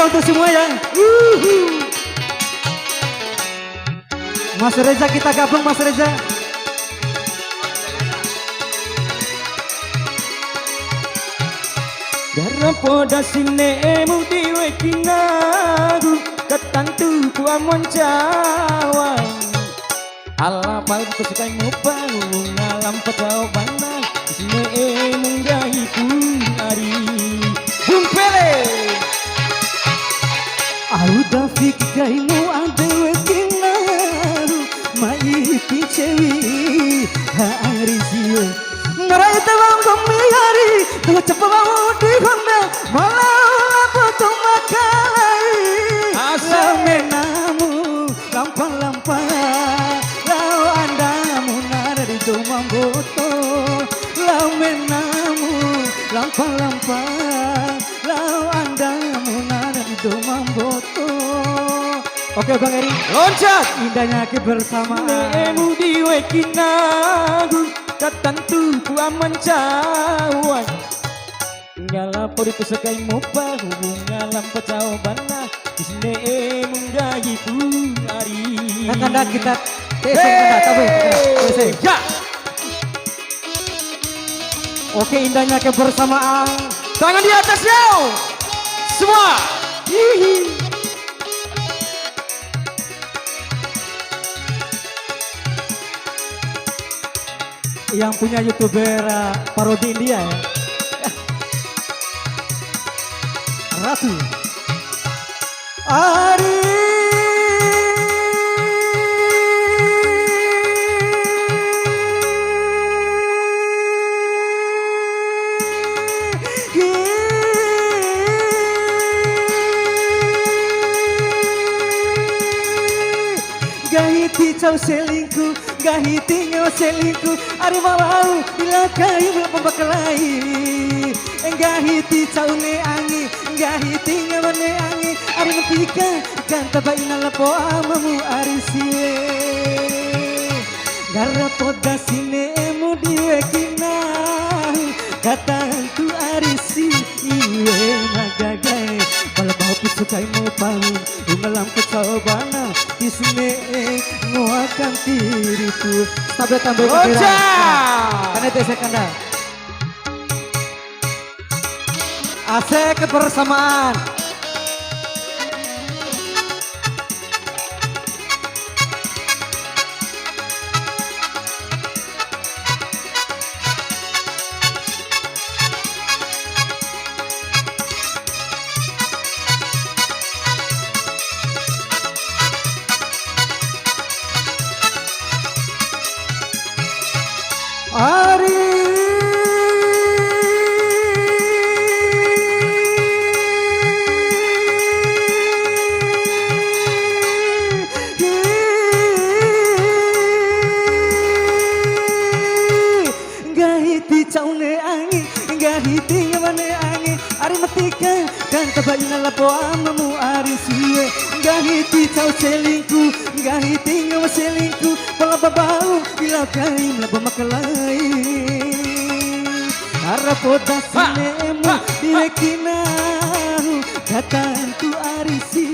untuk semua ya. Mas Reza kita gabung Mas Reza. Darapoda sinemu diwe kinagu ketantu ku amon Jawa. Allah paling kesukai mupang ngalam pecah bana sinemu gahi ari. Bung Pele Auda fikaimu adewe kinagu mai picewi hari siwe. Narai tawang komiyari tuh cepau di honda malah foto makalai lamenamu lampang-lampang lau andamu nada di tumang boto lamenamu lampang-lampang lau andamu nada di tumang boto. Oke Bang Eri, loncat indahnya kebersamaan. nemu diwe kinagu ketantu ku aman Jawa. Ngala pori kesukai mopa ngalam pecah bana nemu gahi ari. Kanda kita teseng kanda tabe teseng. Ya. Oke indahnya kebersamaan. Tangan di atas yo. Semua. Hihi. Yang punya youtuber parodi India ya. Ratu Ari Gahiti cau selingkuh, gahiti nyawa selingkuh. Ari malau bila kayu belum membakalai. Gahiti cau ne angi, gahiti nyawa ne angi. Ari mentika kan tabai nalapo amamu ari siye. Garapoda sine emu diwe kinau, katantu ari siye magagai. Balabau pusukai mo pau, umalam kecobana di sini nguakan diriku. Stabil tambah Oja. Karena itu saya kanda. Asik kebersamaan. Ari gahiti caune angi, gahiti ngamane angi. Ari metika kan tabai nalapo amamu ari siye. Gahiti cau selingkuh, gahiti nyawa selingkuh. Pala babau bila kain labo makalai. Arapoda sinemu diwe kinau, katantu ari si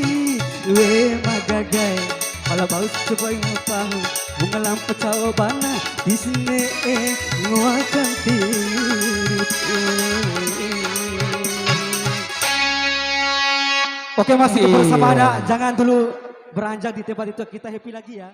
we magagai. Pala bau coba ngapahu bunga lampu bana di sini nguakan diriku. Oke masih bersama ada, jangan dulu beranjak di tempat itu, kita happy lagi ya.